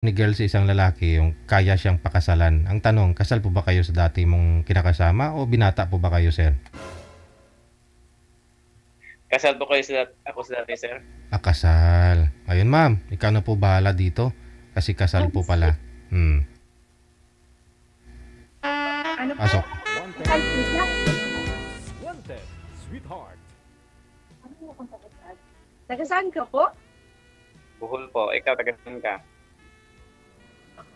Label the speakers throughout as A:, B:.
A: ni girl sa isang lalaki yung kaya siyang pakasalan. Ang tanong, kasal po ba kayo sa dati mong kinakasama o binata po ba kayo, sir?
B: Kasal po kayo sa ako sa dati, sir?
A: Kasal. Ayun, ma'am. Ikaw na po bahala dito. Kasi kasal po pala. Hmm.
C: Ano po?
A: Pasok.
C: Kasal po siya?
D: Wanted, sweetheart.
C: Ano mo kung taga-saan? Taga-saan ka po?
B: Buhol po. Ikaw, taga saan ka?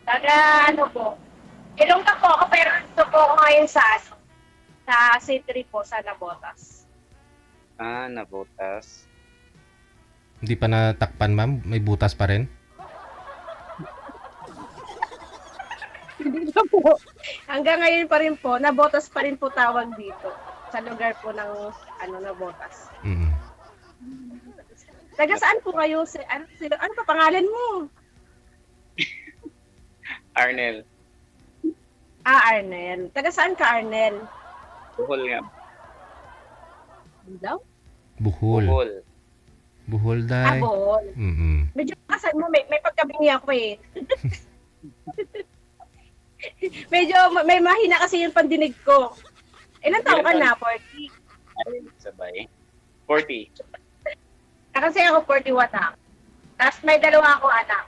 C: Taga ano po? Ilongga po ako pero gusto po ako ngayon sa C3 po sa Nabotas.
B: Nabutas.
A: Hindi pa natakpan, ma'am? May butas pa rin?
C: Hindi na po. Hanggang ngayon pa rin po, Nabotas pa rin po tawag dito. Sa lugar po ng Nabotas.
A: Mm.
C: Taga saan po kayo? Ano pa pangalan mo?
B: Arnel.
C: Arnel. Taga saan ka, Arnel?
B: Buhol nga.
C: Ano daw?
A: Buhol.
B: Buhol.
A: Buhol, day.
C: Bohol.
A: Mm-mm.
C: Medyo kasal mo, may pagkabingi ako eh. Medyo may mahina kasi yung pandinig ko. Ilan taon ka na, 40?
B: Ay, sabay. 40.
C: Kasi ako 41 na. Tapos may dalawa akong anak.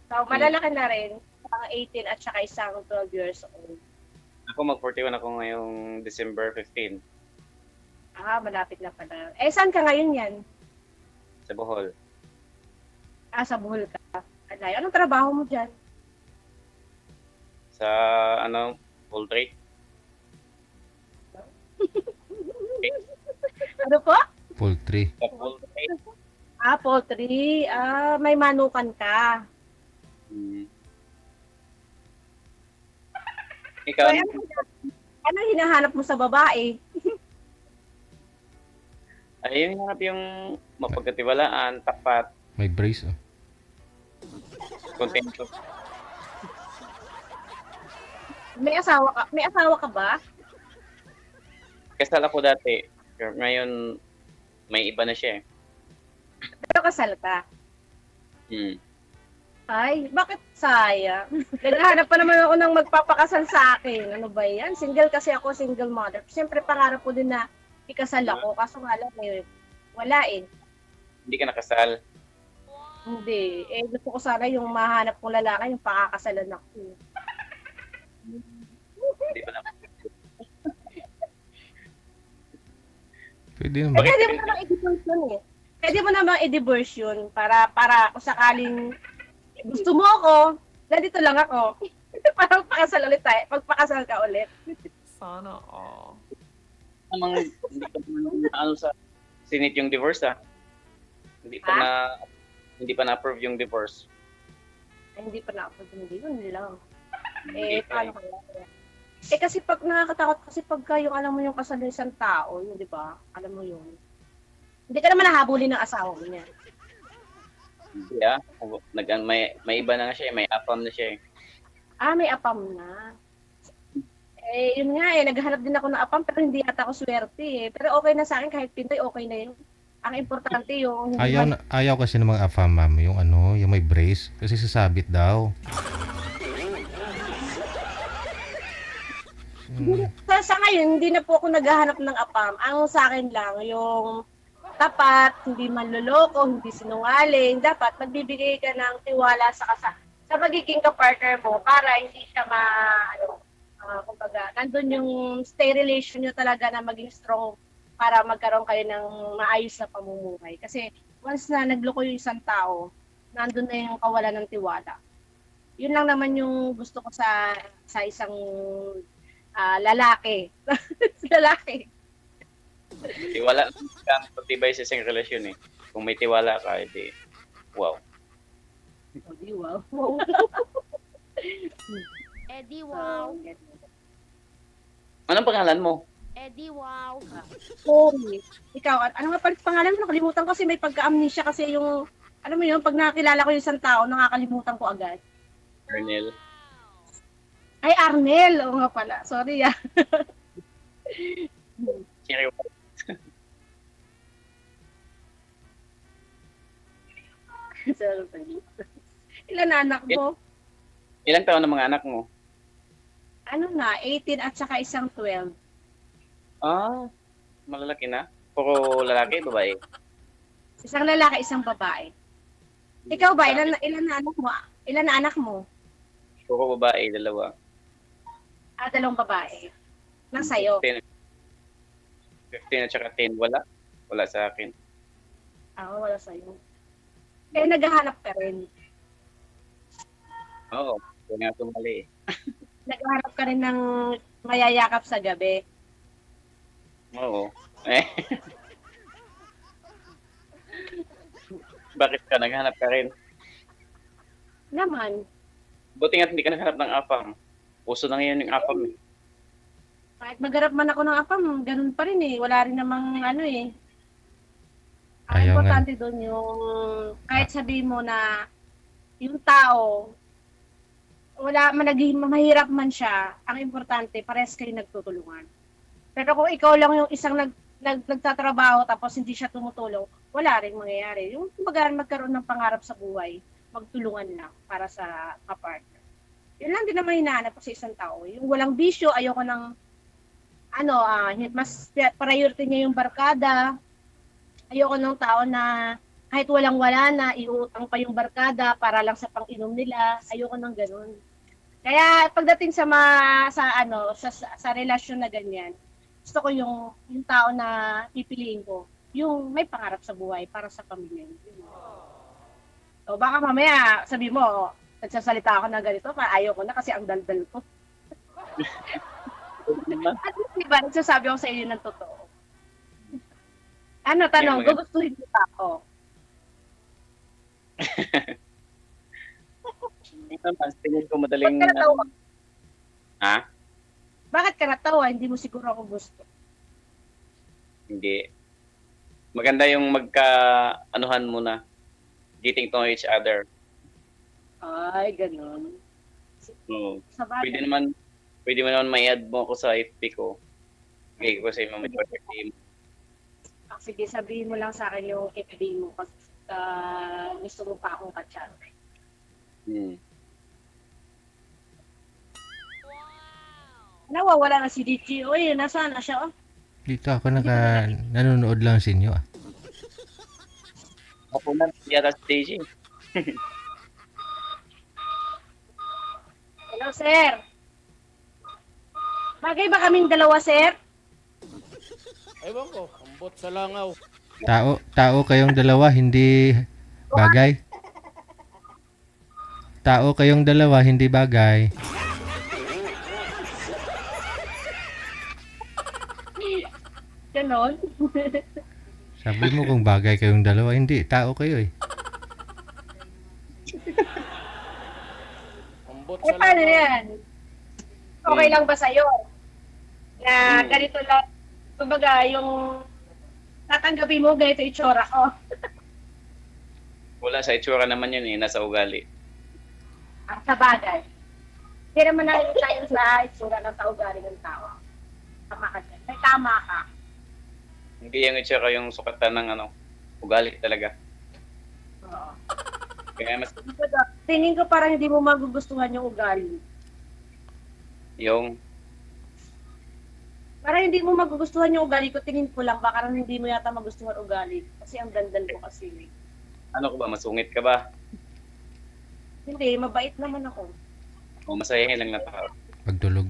C: So, malalaki na rin. Ang 18 at saka isang 12 years old.
B: Ako mag-41 ako ngayong December 15
C: Malapit na pala. Saan ka ngayon yan?
B: sa Bohol.
C: Sa Bohol ka. Alay, anong trabaho mo dyan?
B: Sa, poultry.
C: Ano po?
A: Poultry.
B: Sa poultry.
C: Poultry. May manukan ka.
B: Ikaw,
C: So, ano hinahanap mo sa babae?
B: ayun hanap yung mapagkatiwalaan, tapat,
A: May brace, oh.
B: kontento.
C: May asawa ka? May asawa ka ba?
B: Kasal ako dati. Pero ngayon, may iba na siya eh.
C: Pero kasal ka. Ay, bakit sayang? Naghahanap pa naman ako ng magpapakasal sa akin. Ano ba yan? Single kasi ako, single mother. Siyempre, pangarap ko din na ikasal ako. Kaso nga lang, wala eh.
B: Hindi ka nakasal.
C: Hindi. Gusto ko sana yung mahanap kong lalaki, yung pakakasalan ako.
B: Hindi pa na.
A: Pwede naman.
C: Pwede mo namang i-divorce yun eh. Pwede mo namang i-divorce yun para kung sakaling gusto mo ako, nandito lang ako. Para magpakasal ulit tayo. Magpakasal ka ulit.
D: Sana all.
B: Hindi pa naman sa Senate yung divorce Hindi pa na-approve yung divorce.
C: Ay, hindi pa na-approve. Hindi lang.
B: Hindi pa
C: Paano kaya? Kasi pag nakakatakot kasi pagka yung alam mo yung kasal ng isang tao, yun, di ba? Alam mo yun. Hindi ka naman nahabulin ng asawa mo niya.
B: Hindi may iba na nga siya, may apam na siya eh.
C: May apam na. Yun nga naghahanap din ako ng apam pero hindi yata ako swerte eh. Pero okay na sa akin kahit pintoy, okay na yun. Ang importante yung
A: Ayaw kasi ng mga afam, ma'am, yung yung may brace. Kasi sasabit daw.
C: Sa ngayon, hindi na po ako naghahanap ng apam. Ang sa akin lang, yung tapat, hindi manloloko, hindi sinungaling. Dapat magbibigay ka ng tiwala sa magiging kapartner mo para hindi siya kumbaga, nandun yung stay relation nyo talaga na maging strong para magkaroon kayo ng maayos na pamumuhay. Kasi once na nagloko yung isang tao, nandun na yung kawalan ng tiwala. Yun lang naman yung gusto ko sa isang lalaki. Lalaki.
B: Tiwala lang patibay sa isang relasyon eh. Kung may tiwala ka, edi wow.
C: Wow.
E: Eddie, wow.
B: Anong pangalan mo?
E: Eddie, wow.
C: Sorry. Ikaw, ano nga pangalan mo? Nakalimutan ko kasi may pagka-amnesia kasi yung, alam mo yun, pag nakakilala ko yung isang tao, nakakalimutan ko agad.
B: Arnel.
C: Ay, Arnel. Oo nga pala. Sorry Ilan na anak mo?
B: Ilang taon ang mga anak mo?
C: Ano na, 18 at saka isang 12.
B: Ah, malalaki na. Puro lalaki, babae.
C: Isang lalaki, isang babae. Ikaw ba, ilan na anak mo? Ilan na anak mo?
B: Puro babae, dalawa.
C: Dalawang babae. Nang sa'yo.
B: 15 at saka 10, wala. Wala sa akin.
C: Wala sa'yo. Eh, naghahanap ka rin.
B: Oo, kaya nga tumali eh.
C: Naghahanap ka rin ng mayayakap sa gabi.
B: Oo. Eh. Bakit ka naghanap ka rin?
C: Naman,
B: Buti nga hindi ka naghanap ng apam. Uso na ngayon yung apam eh.
C: kahit magharap man ako ng apam, ganun pa rin eh. Wala rin namang ano eh. Ang
A: Ayaw nga.
C: importante doon yung, kahit sabihin mo na yung tao, wala man naging mahirap man siya, ang importante, parehas kayo nagtutulungan. Pero kung ikaw lang yung isang nagtatrabaho tapos hindi siya tumutulong, wala rin mangyayari. Yung kumbaga magkaroon ng pangarap sa buhay, magtulungan lang para sa kapartner. Yun lang din naman hinahanap ko sa isang tao. Yung walang bisyo, ayoko ng mas priority niya yung barkada. Ayoko ng tao na kahit walang-wala na, iuutang pa yung barkada para lang sa pang-inom nila. Ayoko ng ganun. Kaya pagdating sa relasyon na ganyan, gusto ko yung tao na pipiliin ko, yung may pangarap sa buhay para sa pamilya. So baka mamaya sabi mo, nagsasalita ako na ganito, ayoko na kasi ang daldal ko. At diba, nagsasabi ako sa inyo ng totoo. Tanong, gugustuhin mo pa ako?
B: Tingin ko madaling...
C: Bakit ka natawa?
B: Ha?
C: Bakit ka natawa? Hindi mo siguro ako gusto.
B: Hindi. Maganda yung magka-anuhan muna. Getting to know each other.
C: Ay, ganun.
B: Oo.
C: Sa bagay.
B: Pwede mo naman may-add mo ako sa FB ko. Bigay ko sa mga project team.
C: Sige, sabihin mo lang sa akin yung FB mo pag gusto mo pa akong ka-chat. Nawawala na si DJ. Uy, nasaan na siya? Oh?
A: Dito ako nanonood lang sa inyo.
B: Ako na, yata si DJ.
C: Hello, sir. Bagay ba kaming dalawa, sir?
F: Ewan ko, ambot sa langaw.
A: Tao kayong dalawa, hindi bagay. Tao kayong dalawa, hindi bagay.
C: Ganon.
A: Sabi mo kung bagay kayong dalawa, hindi. Tao kayo eh.
F: Ambot
C: Eh,
F: sa
C: paano
F: langaw.
C: yan? Okay lang ba sa'yo? Na ganito lang, kumbaga, yung tatanggapin mo, ganito itsura ko.
B: Wala, sa itsura naman yun eh. Nasa ugali.
C: Sa bagay. Hindi naman nakikita yun sa itsura ng ugali ng tao. Tama ka dyan. May tama ka.
B: Hindi yung itsura yung sukatan ng ugali talaga.
C: Oo.
B: Kaya mas
C: Tingin ko parang hindi mo magugustuhan yung ugali.
B: yung
C: Parang hindi mo magugustuhan yung ugali ko, tingin ko lang, baka hindi mo yata magustuhan ugali. Kasi ang dandal ko kasi.
B: ano ko ba, masungit ka ba?
C: Hindi, mabait naman ako.
B: O masayahin lang na tao.
A: Pagtulog.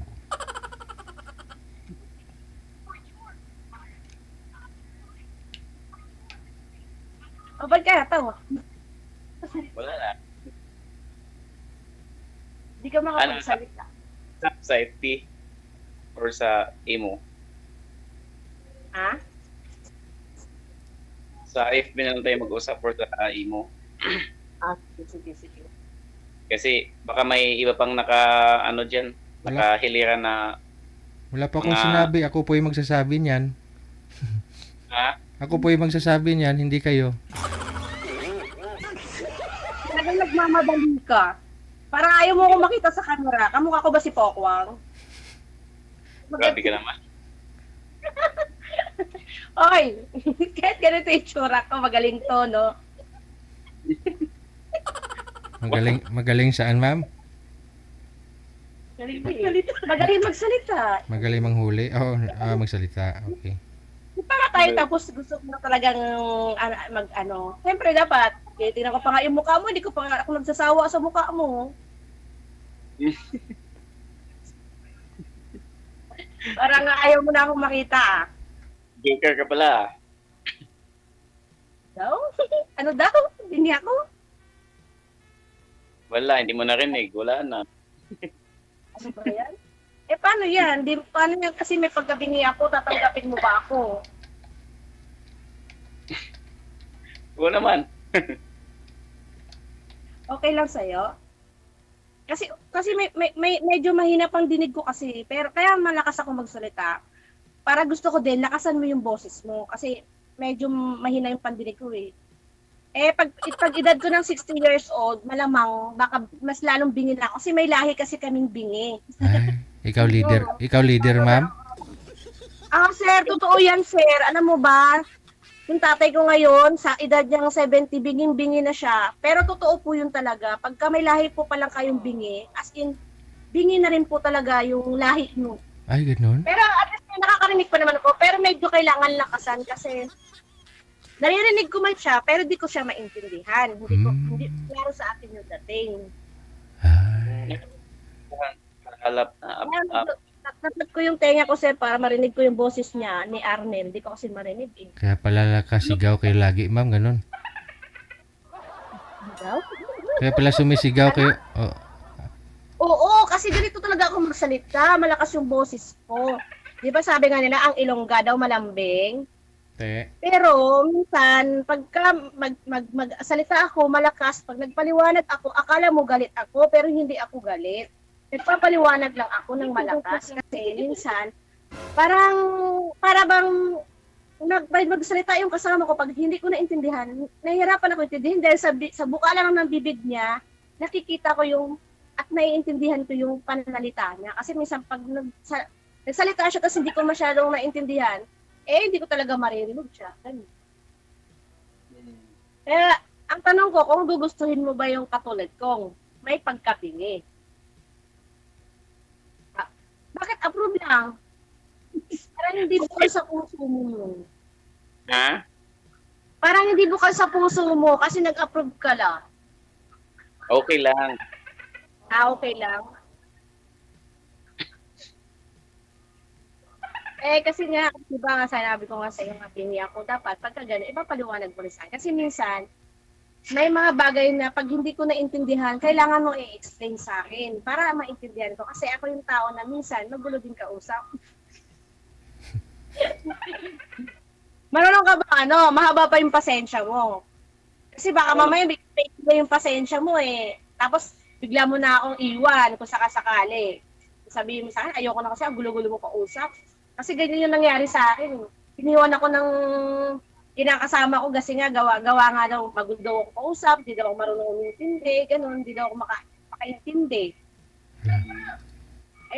C: O, ba't ka natawa?
B: Wala na.
C: Hindi ka makapagsalita.
B: Sa FB or sa imo.
C: Ha?
B: Sa FB na lang tayo mag-usap or sa imo.
C: Sige.
B: Kasi baka may iba pang dyan, nakahiliran na,
A: Wala pa akong sinabi. Ako po yung magsasabi niyan.
B: ha?
A: Ako po yung magsasabi niyan, hindi kayo.
C: Talagang nagmamadali ka. Parang ayaw mo akong makita sa camera. Kamukha ko ba si Pokwang?
B: Grabe ka naman.
C: Oy, kahit ganito yung tsura ko, magaling to, no?
A: Magaling saan, ma'am?
C: Magaling magsalita.
A: Magaling manghuli. Oo, magsalita. Okay.
C: Para tayo tapos gusto ko na talagang Siyempre dapat, tingnan ko pa nga yung mukha mo, hindi ko pa nga ako nagsasawa sa mukha mo. Parang nga ayaw mo na akong makita.
B: Joker ka pala.
C: Daw? Ano daw? Hindi ako?
B: Wala, hindi mo narinig. Wala na.
C: Ano ba yan? Paano yan? Paano yan? Kasi may pagkabingi ako, tatanggapin mo ba ako?
B: Oo naman.
C: Okay lang sa'yo? Kasi may medyo mahina pang dinig ko kasi, pero kaya malakas ako magsalita. Para gusto ko din, lakasan mo yung boses mo. Kasi medyo mahina yung pandinig ko eh. Pag edad ko ng 60 years old, malamang baka mas lalong bingi na ako. Kasi may lahi kasi kaming bingi.
A: Ay, ikaw leader, ma'am?
C: Sir, totoo yan, sir. Alam mo ba, yung tatay ko ngayon, sa edad niyang 70, binging-bingi na siya. Pero totoo po yun talaga. Pagka may lahi po palang kayong bingi, as in, bingi na rin po talaga yung lahi mo.
A: Ay, ganun?
C: Pero at least nakakarinig pa naman ako. Pero medyo kailangan lakasan kasi naririnig ko man siya, pero di ko siya maintindihan. Hindi klaro sa akin yung dating.
A: Ay.
B: Halap
C: Natap ko yung tenga ko, sir, para marinig ko yung boses niya ni Arnel. Di ko kasi marinig eh.
A: Kaya pala nakasigaw kayo lagi, ma'am, ganun.
C: Daw?
A: Kaya pala sumisigaw kayo. Oh.
C: Oo, kasi ganito talaga ako magsalita. Malakas yung boses ko. Di ba sabi nga nila, ang ilongga daw malambing? Pero minsan, pagka magsalita ako malakas, pag nagpaliwanag ako, akala mo galit ako, pero hindi ako galit. Nagpapaliwanag lang ako ng malakas kasi minsan, para bang magsalita yung kasama ko pag hindi ko naintindihan, nahihirapan ako intindihin dahil sa buka lang ng bibig niya, nakikita ko yung at naiintindihan ko yung pananalita niya. Kasi minsan pag nagsalita siya tapos hindi ko masyadong naintindihan, hindi ko talaga maririnig siya. Kaya, ang tanong ko, kung gugustuhin mo ba yung katulad kong may pagkapingi? Bakit approve lang? Parang hindi bukal sa puso mo.
B: Ha?
C: Parang hindi bukal sa puso mo kasi nag-approve ka lang.
B: Okay lang.
C: Okay lang. Kasi nga, diba nga sinabi ko nga sa iyo nga pingi ako, dapat pagka gano'n, ipapaliwanag mo rin sa akin. Kasi minsan, may mga bagay na pag hindi ko naintindihan, kailangan mo i-explain sa akin para maintindihan ko. Kasi ako yung tao na minsan, magulo din kausap. Marunong ka ba, mahaba pa yung pasensya mo. Kasi baka mamaya bigla yung pasensya mo eh. Tapos, bigla mo na akong iwan kung sakasakali. Sabihin mo sa akin, ayoko na kasi ang gulo-gulo mo kausap. Kasi ganyan yung nangyari sa akin. Iniwan ako ng kinakasama ko kasi nga gawa nga daw, pagod daw ako kausap, di daw ako marunong umintindi, ganun, di daw ako makaintindi.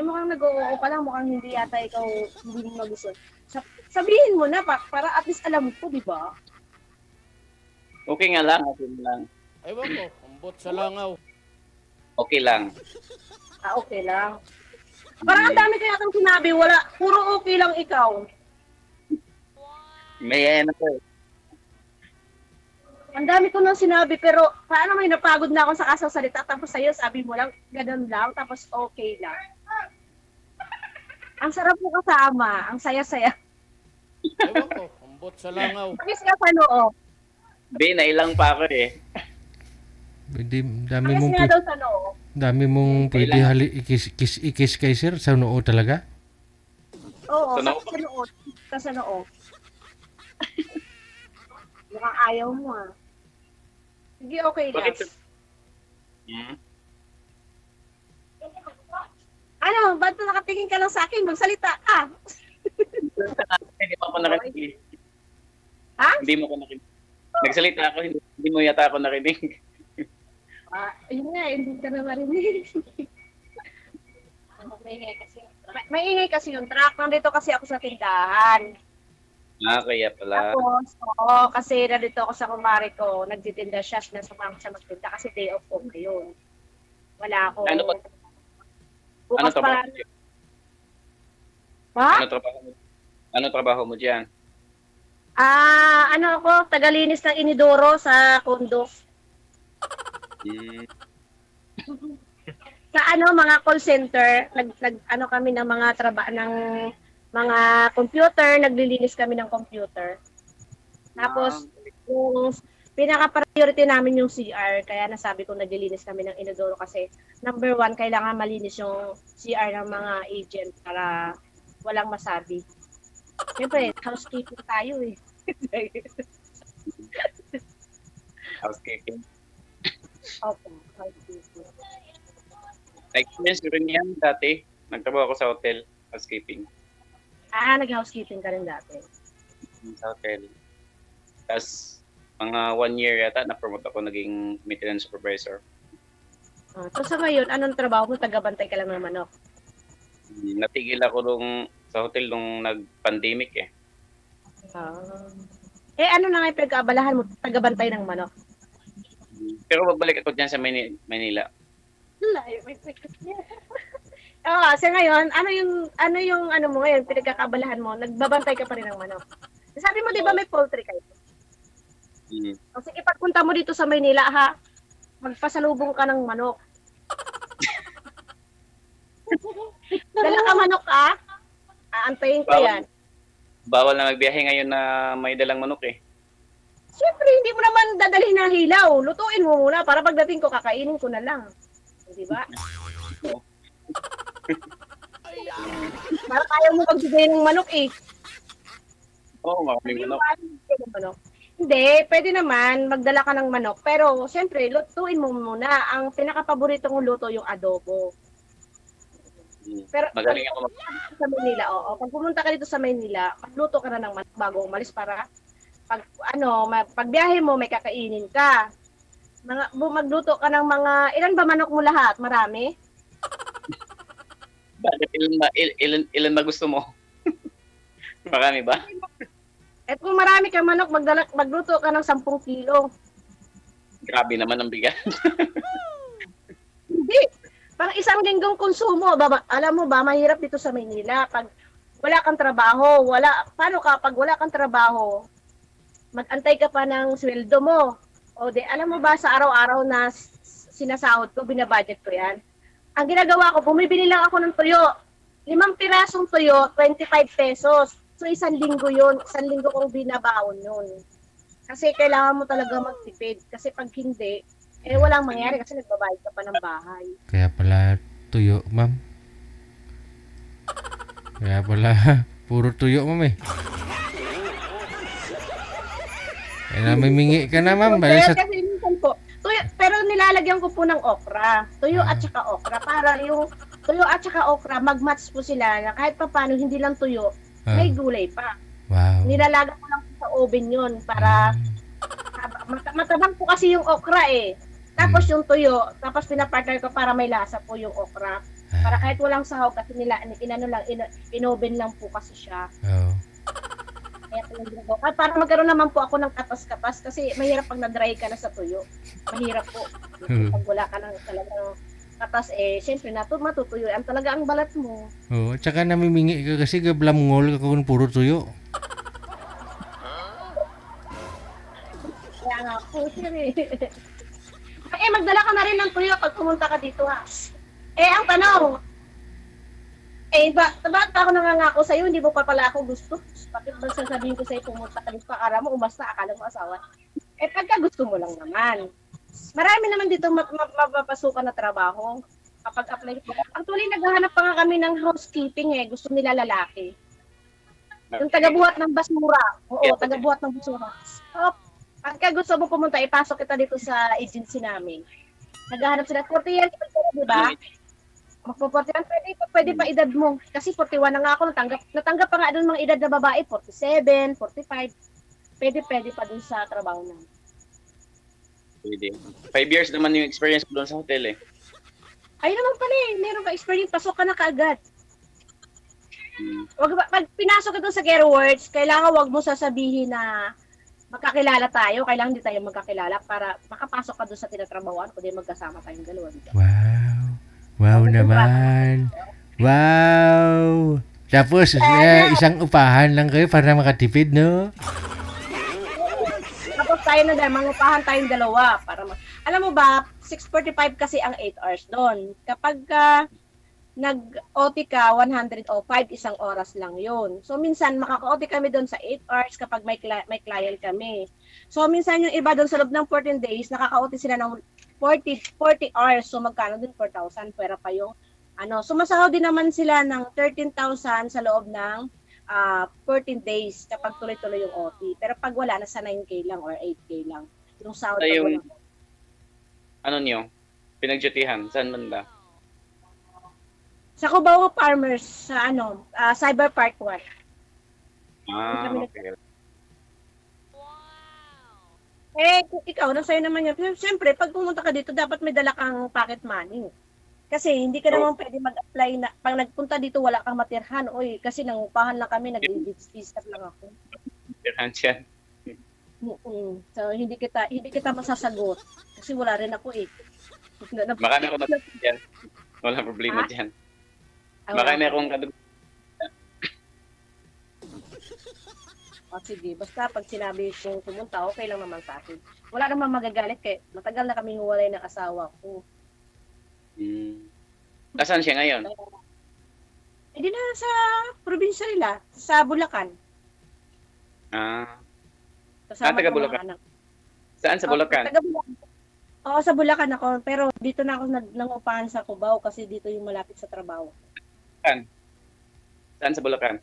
C: Mukhang nag-oo ka lang, mukhang hindi yata ikaw hindi mo magusto. Sabihin mo na, para at least alam ko, di ba?
B: Okay nga lang. Okay lang.
F: Ewan ko, ambot sa langaw.
B: Okay lang.
C: Okay lang. Parang ang dami kaya kang sinabi, puro okay lang ikaw.
B: May ano ko eh.
C: Ang dami ko nang sinabi, pero paano may napagod na akong sa kasasalita, tapos sa'yo sabi mo lang, ganun lang, tapos okay lang. Ang sarap mo kasama, ang saya-saya.
F: Ewan ko, ambot sa langaw.
C: Pakis ka sa noo.
B: Nailang pa ako eh.
A: Dami
C: Pakis
A: mong
C: nga daw sa noo.
A: dami mong pwede ikis kay sir sa noo talaga.
C: Oo,
B: Sa noo?
C: sa noo. Sa noo. Mukhang ayaw mo ah. Sige, okay lang.
B: Bakit?
C: Ano, ba't nakatingin ka lang sa akin? Magsalita ka.
B: Hindi mo ako narinig.
C: Ha?
B: Hindi mo ako narinig. Nagsalita ako, hindi mo yata ako narinig.
C: Ayun nga, hindi ka na marinig. Maingay kasi yung truck. Nandito kasi ako sa tindahan.
B: Kaya pala.
C: Tapos, oo, kasi nandito ako sa kumare ko, nagtitinda siya, sinasamahan ko siya magtinda kasi day off ko ngayon. Wala ako.
B: Ano ba? Ano
C: Bukas
B: trabaho
C: pa.
B: mo dyan?
C: Ha?
B: Ano trabaho mo dyan?
C: Ano ako, tagalinis ng inidoro sa condo.
B: Hmm.
C: Sa mga call center, ano kami ng mga ng mga computer, naglilinis kami ng computer. Tapos, yung pinaka-priority namin yung CR, kaya nasabi ko naglilinis kami ng inodoro kasi number 1, kailangan malinis yung CR ng mga agent para walang masabi. Siyempre, housekeeping tayo eh.
B: Housekeeping.
C: Opo, housekeeping.
B: Experience ko rin yan dati. Nagtrabaho ako sa hotel. Housekeeping.
C: Nag-housekeeping ka rin dati.
B: Sa hotel. Tapos, mga 1 year yata, na-promote ako naging maintenance supervisor.
C: So sa ngayon, anong trabaho mo? Tagabantay ka lang ng manok?
B: Natigil ako sa hotel nung nag-pandemic eh.
C: Ano na nga yung pinag-aabalahan mo? Tagabantay ng manok?
B: Pero magbalik ako dyan sa Manila.
C: Layo, may secret niya. Sa ngayon, ano yung mo ngayon, pinagkakabalahan mo, nagbabantay ka pa rin ng manok. Sabi mo, di ba may poultry kayo? O sige, pagpunta mo dito sa Maynila, ha, magpasalubong ka ng manok. Dala ka manok, ha? Aantayin ko yan.
B: Bawal na magbiyahe ngayon na may dalang manok eh.
C: Siyempre, hindi mo naman dadalhin ng hilaw. Lutuin mo muna para pagdating ko, kakainin ko na lang. Di ba? Para ayaw mo magbigay ng manok eh.
B: Oo, maraming manok.
C: Hindi, pwede naman magdala ka ng manok. Pero, siyempre, lutuin mo muna. Ang pinaka-paborito kong luto yung adobo. Pero,
B: magaling ako
C: sa Manila, oo. Pag pumunta ka dito sa Manila, magluto ka na ng manok bago umalis para pag biyahe mo, may kakainin ka. Magluto ka ng mga, ilan ba manok mo lahat? Marami?
B: Bakit ilan ba gusto mo? Marami ba?
C: Kung marami kang manok, magluto ka ng 10 kilo.
B: Grabe naman ang bigat.
C: Hindi. Pang isang linggong konsumo. Alam mo ba, mahirap dito sa Maynila. Pag wala kang trabaho, paano ka? Pag wala kang trabaho, mag-antay ka pa ng sweldo mo. Alam mo ba, sa araw-araw na sinasahod ko, binabudget ko yan. Ang ginagawa ko, bumibili lang ako ng tuyo. 5 pirasong tuyo, 25 pesos. So, 1 linggo yun. 1 linggo kong binabaon yun. Kasi kailangan mo talaga magtipid. Kasi pag hindi, walang mangyari kasi nagbabayad ka pa ng bahay.
A: Kaya pala tuyo, ma'am. Kaya pala puro tuyo, ma'am eh. Kaya namimingi ka na, ma'am.
C: Kasi minsan po, tuyo, pero nilalagyan ko po ng okra. Tuyo at saka okra. Para yung tuyo at saka okra, mag-match po sila na kahit pa paano, hindi lang tuyo, may gulay pa.
A: Wow.
C: Nilalagay ko lang sa oven yun para matabang po kasi yung okra eh. Tapos yung tuyo, tapos pinapartner ko para may lasa po yung okra. Para kahit walang sahog kasi in-oven lang po kasi siya.
A: Oh.
C: Kaya po yung ginagawa. Para magkaroon naman po ako ng katas-katas kasi mahirap pag na-dry ka na sa tuyo. Mahirap po. Pag wala ka ng talagang katas siyempre matutuyo. Ang talaga ang balat mo.
A: Oh, at saka namimingi ka kasi gablamngol ka kung puro tuyo.
C: Kaya nga po, sir magdala ka na rin ng tuyo pag pumunta ka dito ha. Ang tanong, ba't ako nangangako sa'yo, hindi mo pa pala ako gusto? Bakit ba sasabihin ko sa'yo pumunta ka dito, akala mo umasta, akala mo asawa? Pagka gusto mo lang naman. Marami naman dito mapapasukan na trabaho. Kapag apply ko. Actually, naghahanap pa nga kami ng housekeeping gusto nila lalaki. Yung tagabuhat ng basura. Oo, tagabuhat ng basura. So, pagka gusto mo pumunta, ipasok kita dito sa agency namin. Naghahanap sila 40 years, di ba? Magpo-41, pwede pa edad mo. Kasi 41 na nga ako, natanggap pa nga doon mga edad na babae, 47, 45. Pwede pa dun sa trabaho namin.
B: Pwede. 5 years naman yung experience ko doon sa hotel eh.
C: Ay naman pala meron ka experience, pasok ka na kaagad. Pag pinasok ka doon sa Careworks, kailangan wag mo sasabihin na magkakilala tayo, kailangan hindi tayo magkakilala para makapasok ka doon sa tinatrabawan, kundi magkasama tayong dalawa. Diba?
G: Wow. Wow naman. Wow. Tapos, isang upahan lang kayo para makatipid, no?
C: Tapos tayo na dahil, mangupahan tayong dalawa. Alam mo ba, 6:45 kasi ang 8 hours doon. Kapag nag-OT ka, 105, isang oras lang yun. So, minsan, makaka-OT kami doon sa 8 hours kapag may client kami. So, minsan yung iba doon sa loob ng 14 days, nakaka-OT sila ng 40 hours. So, magkano din? 4,000. Pwera pa yung sumasahod din naman sila ng 13,000 sa loob ng 14 days kapag tuloy-tuloy yung OT. Pero pag wala, nasa 9K lang or 8K lang. Yung sahod pag wala.
B: Ano niyo? Pinagdutihan? Saan banda?
C: Sa Cubao Farmers, sa Cyber Park 1.
B: Okay.
C: Ikaw, sa'yo naman yan. Siyempre, pag pumunta ka dito, dapat may dala kang pocket money. Kasi hindi ka naman pwede mag-apply na, pag nagpunta dito, wala kang matirhan. Oy, kasi nangupahan lang kami, nag-register lang ako.
B: Matirhan siya.
C: So, hindi kita masasagot. Kasi wala rin ako eh.
B: Baka na ako matirhan dyan. Wala problema dyan. Baka na akong kadug.
C: Sige, basta pag sinabi kong pumunta, okay lang naman sa akin. Wala naman magagalit kaya matagal na kami huwalay ng asawa ko.
B: Nasaan siya ngayon?
C: Hindi na sa probinsya nila, sa Bulacan.
B: Taga Bulacan. Saan sa Bulacan?
C: Taga Bulacan. Oo, sa Bulacan ako, pero dito na ako nangupahan sa Cubao kasi dito yung malapit sa trabaho.
B: Saan sa Bulacan?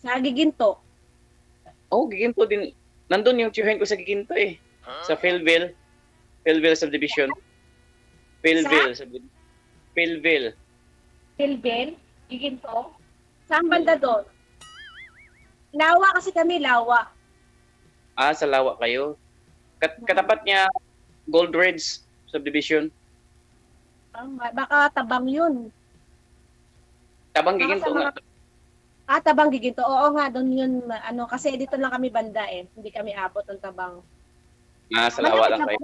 C: Sa Giginto.
B: Giginto din. Nandun yung tiyuhin ko sa Giginto eh. Sa Philville Subdivision. Philville.
C: Philville? Giginto? Saan banda doon? Lawa kasi kami, Lawa.
B: Sa Lawa kayo. Katapat niya Gold Ridge Subdivision.
C: Baka Tabang yun.
B: Tabang Giginto nga.
C: Tabang Giginto. Oo nga, doon yun. Kasi dito lang kami banda eh. Hindi kami abot ng Tabang.
B: Sa Lawa lang kayo.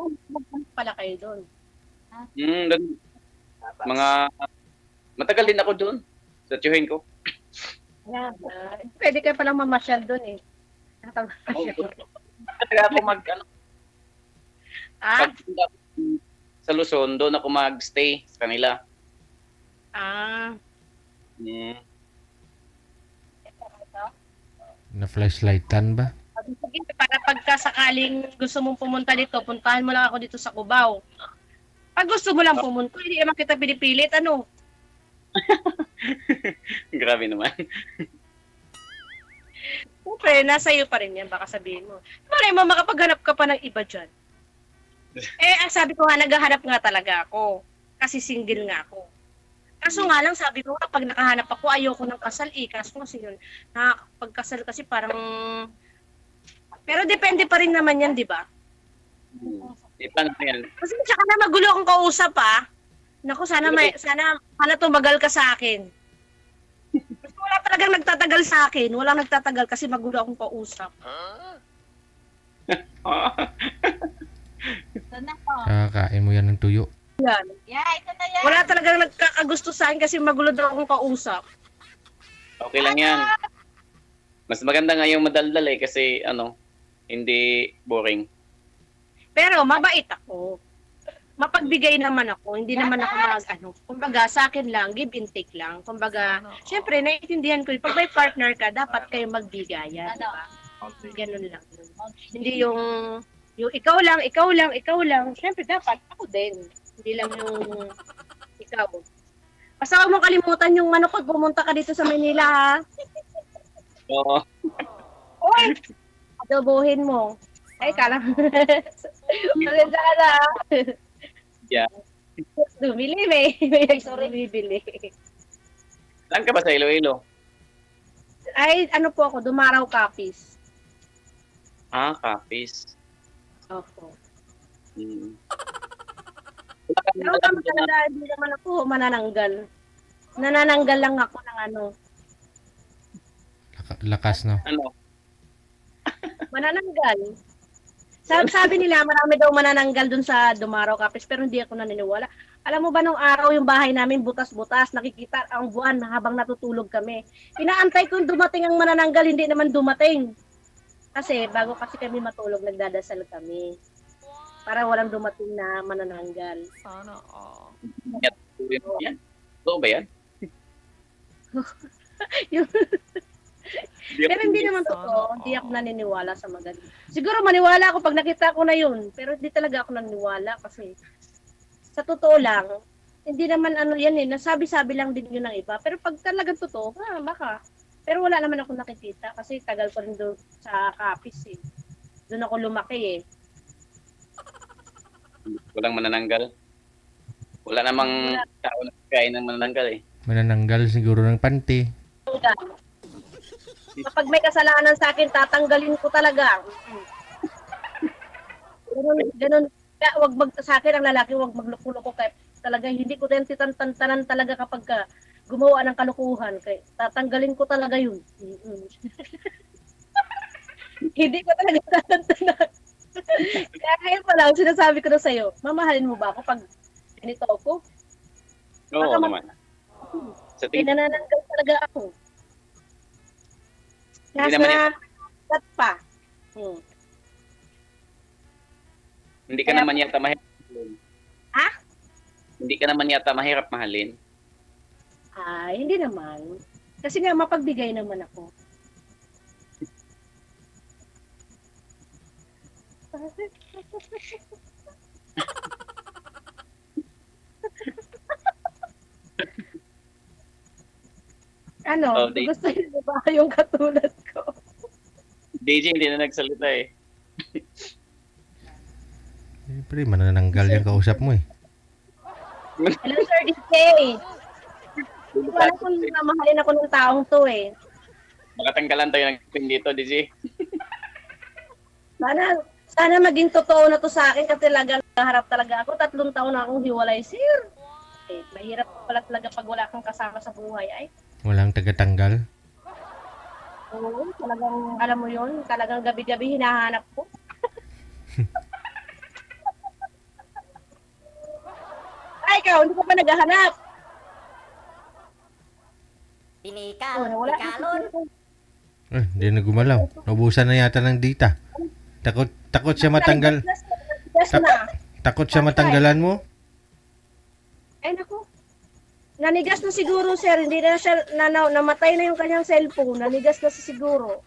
C: Pala kayo doon.
B: Matagal din ako doon. Sa tiyuhin ko.
C: Pwede ka palang mamasyal doon eh.
B: Kaya ako sa Luzon, doon ako mag-stay sa kanila.
G: Na flashlightan ba?
C: Para pagkasakaling gusto mong pumunta dito, puntahan mo lang ako dito sa Cubao. Pag gusto mo lang pumunta, hindi naman kita pinipilit,
B: Grabe naman.
C: Siyempre, nasa iyo pa rin yan, baka sabihin mo. Malay mo, makapaghanap ka pa ng iba dyan. Sabi ko nga, naghahanap nga talaga ako. Kasi single nga ako. Kaso nga lang, sabi ko nga, pag nakahanap ako, ayoko ng kasal Kaso kasi yun, pagkasal kasi parang... Pero depende pa rin naman yan, di ba?
B: Depende yan.
C: Kasi tsaka na magulo akong kausap, Naku, sana tumagal ka sa akin. Kasi wala talagang nagtatagal sa akin. Wala nagtatagal kasi magulo akong kausap.
G: Kakain mo yan ng tuyo.
C: Yan.
E: Ito na yan.
C: Wala talagang nagkakagusto sa akin kasi magulo daw akong kausap.
B: Okay lang yan. Mas maganda nga yung madaldal kasi hindi boring.
C: Pero mabait ako. Mapagbigay naman ako. Hindi naman ako kumbaga sa akin lang, give and take lang. Kumbaga, syempre, naiintindihan ko, pag may partner ka, dapat kayo magbigayan, di ba? Ganun lang. Hindi yung ikaw lang. Syempre, dapat ako din. Hindi lang yung ikaw. Basta huwag mong kalimutan yung pag pumunta ka dito sa Manila, ha?
B: Oo.
C: Oy! Adobohin mo. Ay, kala. Maganda ka na.
B: Yeah.
C: Bumili, may bibili.
B: Saan ka ba sa Iloilo?
C: Ay, po ako, Dumaraw Capiz.
B: Capiz.
C: Opo.
B: Pero
C: hindi naman ako manananggal. Nanananggal lang ako ng
G: Lakas, no?
B: Ano?
C: Manananggal. Sabi nila, marami daw manananggal dun sa Dumaraw Capiz, pero hindi ako naniniwala. Alam mo ba nung araw yung bahay namin butas-butas, nakikita ang buwan habang natutulog kami. Inaantay kong dumating ang manananggal, hindi naman dumating. Kasi bago kasi kami matulog, nagdadasal kami. Para walang dumating na manananggal.
D: Sana all.
B: Yan. Oo ba yan?
C: Yung- Pero hindi naman totoo, hindi ako naniniwala sa mga ganun. Siguro maniwala ako pag nakita ko na yun, pero hindi talaga ako naniniwala kasi sa totoo lang, hindi naman ano yan eh, nasabi-sabi lang din yun ng iba. Pero pag talagang totoo, baka. Pero wala naman ako nakikita kasi tagal ko rin doon sa Capiz eh. Doon ako lumaki eh.
B: Walang manananggal. Wala namang tao na kain ng manananggal eh.
G: Manananggal siguro ng panty.
C: Kapag may kasalanan sa akin, tatanggalin ko talaga. Ganun. Kaya sa akin ang lalaki, wag magloko-loko kaya talaga hindi ko din titantanan talaga kapag gumawa ng kalukuhan. Kaya tatanggalin ko talaga yun. Hindi ko talaga tatantanan. Kaya ngayon pa lang, sinasabi ko na sa'yo, mamahalin mo ba ako pag ganito ako?
B: Oo
C: Baka
B: naman. Sa tingin
C: Pinanananggal talaga ako.
B: Hindi naman
C: Nasa pa.
B: hindi ka naman yata mahirap mahalin.
C: Ha?
B: Hindi ka naman yata mahirap mahalin.
C: Ay, hindi naman. Kasi nga, mapagbigay naman ako. Ano?
B: Oh, di-
C: Gusto niyo ba yung katulad ko?
B: DJ hindi na nagsalita eh.
G: Siyempre, manananggal yung kausap mo eh.
C: Hello, Sir DJ. Wala kung mamahalin ako ng taong to eh.
B: Makatanggalan tayo ng pin dito, DJ.
C: Sana maging totoo na to sa akin kasi talaga harap talaga ako. 3 taon na akong hiwalay, sir. Eh, mahirap pala talaga pag wala kang kasama sa buhay. Ay,
G: Walang tagatanggal.
C: oo, talagang, alam mo yun, talagang gabi-gabi hinahanap ko. Ay, ikaw, hindi ka pa naghahanap.
E: Pinikal,
C: Oh, nawala.
E: pikalon.
G: Hindi na gumalaw. Naubusan na yata ng data. Takot siya matanggal.
C: Yes na.
G: Takot siya matanggalan mo.
C: Ay, naku. Nanigas na siguro, sir. Hindi na siya, namatay na yung kanyang cellphone. Nanigas na siguro.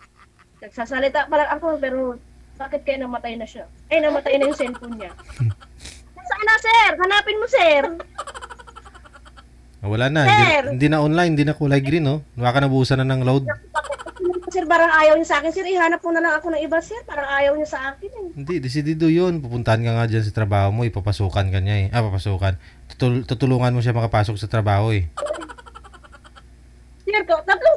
C: Nagsasalita pa lang ako, pero bakit kaya namatay na siya? Ay, namatay na yung cellphone niya. Saan na, sir? Hanapin mo, sir.
G: Wala na.
C: Sir!
G: Hindi na online. Hindi na kulay green, no? Baka nabusan na ng load.
C: Sir, parang ayaw niya sa akin. Sir, ihanap mo na lang ako ng iba, sir. Parang ayaw niya sa akin, eh.
G: Hindi, desidido yun. Pupuntahan ka nga dyan sa trabaho mo. Ipapasukan ka niya eh. Papasukan. Tutulungan mo siya makapasok sa trabaho eh.
C: Sir, 3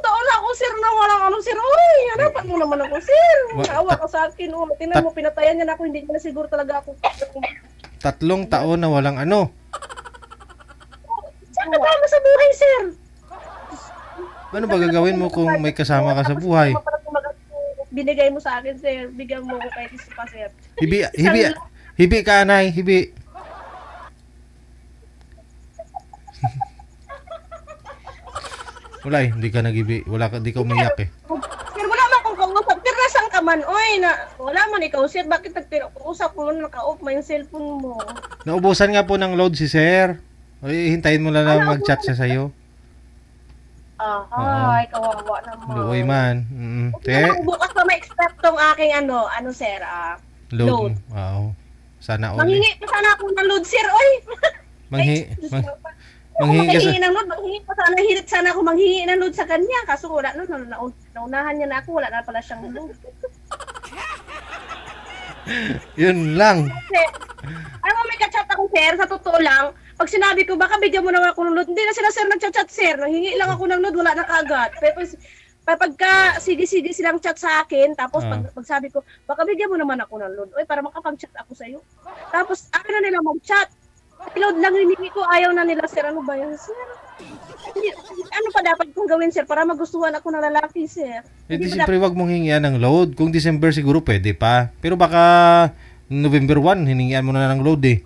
C: taon na ako, sir, na walang ano, sir. Uy, hanapan mo naman ako, sir. Naawa ka sa akin. Oh, tingnan mo, pinatayan niya na ako. Hindi niya na siguro talaga ako.
G: 3 taon na walang ano.
C: Saan kasama sa buhay, sir?
G: Ano ba gagawin mo kung may kasama ka sa buhay?
C: Binigay mo sa akin, sir. Bigyan mo ko kahit isa pa, sir.
G: Hibi ka, anay. Hibi. Wala eh, hindi ka nag-hibi. Hindi ka umiyak eh.
C: Sir, wala man akong kausap. Sir, nasaan ka man? Oy, wala man ikaw, sir. Bakit nagpinausap mo na naka-off mo yung cellphone mo?
G: Naubusan nga po ng load si sir. Ay, hintayin mo lang na mag-chat siya sa'yo.
C: Ay, kawawa naman.
G: Luoy man. Te,
C: Bukas pa ma-expect tong aking ano, sir,
G: load. Wow. Sana all.
C: Manghingi pa sana ako ng load, sir. Oy!
G: Manghingi ka sa...
C: Manghingi ng load. Manghingi pa sana. Hirit sana ako manghingi ng load sa kanya. Kaso wala nun. Naunahan niya na ako. Wala na pala siyang load.
G: Yun lang.
C: Sir, alam mo, may kachat ako, sir. Sa totoo lang, pag sinabi ko, baka bigyan mo naman ako ng load. Hindi na sila, sir, nagchat-chat, sir. Nanghingi lang ako ng load. Wala na kaagad. Pero pagka sige-sige silang chat sa akin, tapos pag sabi ko, baka bigyan mo naman ako ng load. Oy, para makapag-chat ako sa'yo. Tapos, ako na nila mag-chat. Load lang hiningi ko, ayaw na nila, sir. Ano ba yan, sir? Ano pa dapat kong gawin, sir, para magustuhan ako ng lalaki, sir?
G: Eh di
C: Hindi ba
G: siyempre wag mong hingian ng load. Kung December siguro pwede pa. Pero baka November 1, hiningian mo na ng load eh.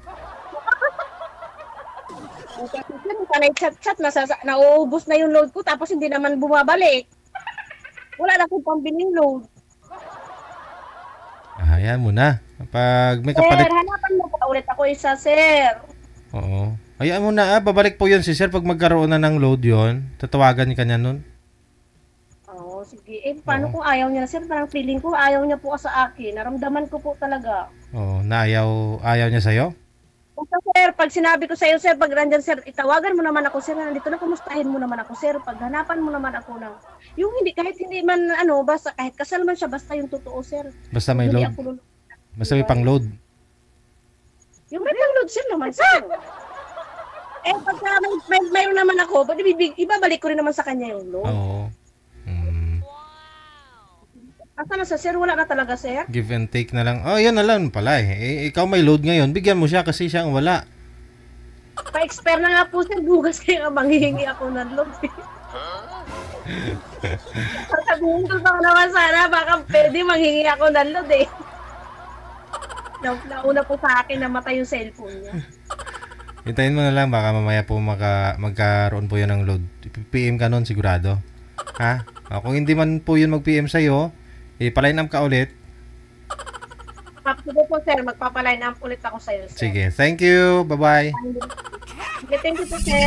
C: Panay chat-chat, nauubos na yung load ko, tapos hindi naman bumabalik. Wala na akong pambiling load.
G: Ayan mo na. Pag may
C: Sir,
G: kapalit.
C: hanapan mo pa ulit ako isa, sir.
G: Oo. Ayan mo na. Babalik po yun si sir. Pag magkaroon na ng load yon, tatawagan ka niya nun.
C: Oo, sige. Eh, paano
G: Oo.
C: kung ayaw niya, sir? Parang feeling ko, ayaw niya po sa akin. Naramdaman ko po talaga.
G: Oo. Na ayaw niya sa'yo?
C: Basta, sir, pag sinabi ko sa'yo, sir, pag nandyan, sir, itawagan mo naman ako, sir, nandito na, kumustahin mo naman ako, sir, pag hanapan mo naman ako ng, yung hindi, kahit hindi man, basta, kahit kasal man siya, basta yung totoo, sir.
G: Basta may
C: Hindi
G: load.
C: ako
G: Basta may pang load.
C: yung may pang-load, sir, naman, sir. Pagka mayroon naman ako, ibabalik ko rin naman sa kanya yung load.
G: Oo.
C: Asa na sa sir, wala na talaga, sir.
G: Give and take na lang. Oh, yan na lang pala eh. Ikaw may load ngayon. Bigyan mo siya kasi siya ang wala.
C: Pa-expire na nga po, sir, bugas kaya manghihingi ako ng load. Sabihin ko pa naman sana, baka pwede manghingi ako ng load eh. Nauna po sa akin, namatay yung cellphone niya.
G: Hintayin mo na lang. Baka mamaya po magkaroon po yan ng load. PM ka nun sigurado. Ha? Kung hindi man po yun mag-PM sa'yo, pa-line up ka ulit.
C: Sige po, sir, magpapaline up ulit ako sa'yo, sir.
G: Sige. Thank you. Bye-bye.
C: Sige, thank you po, sir.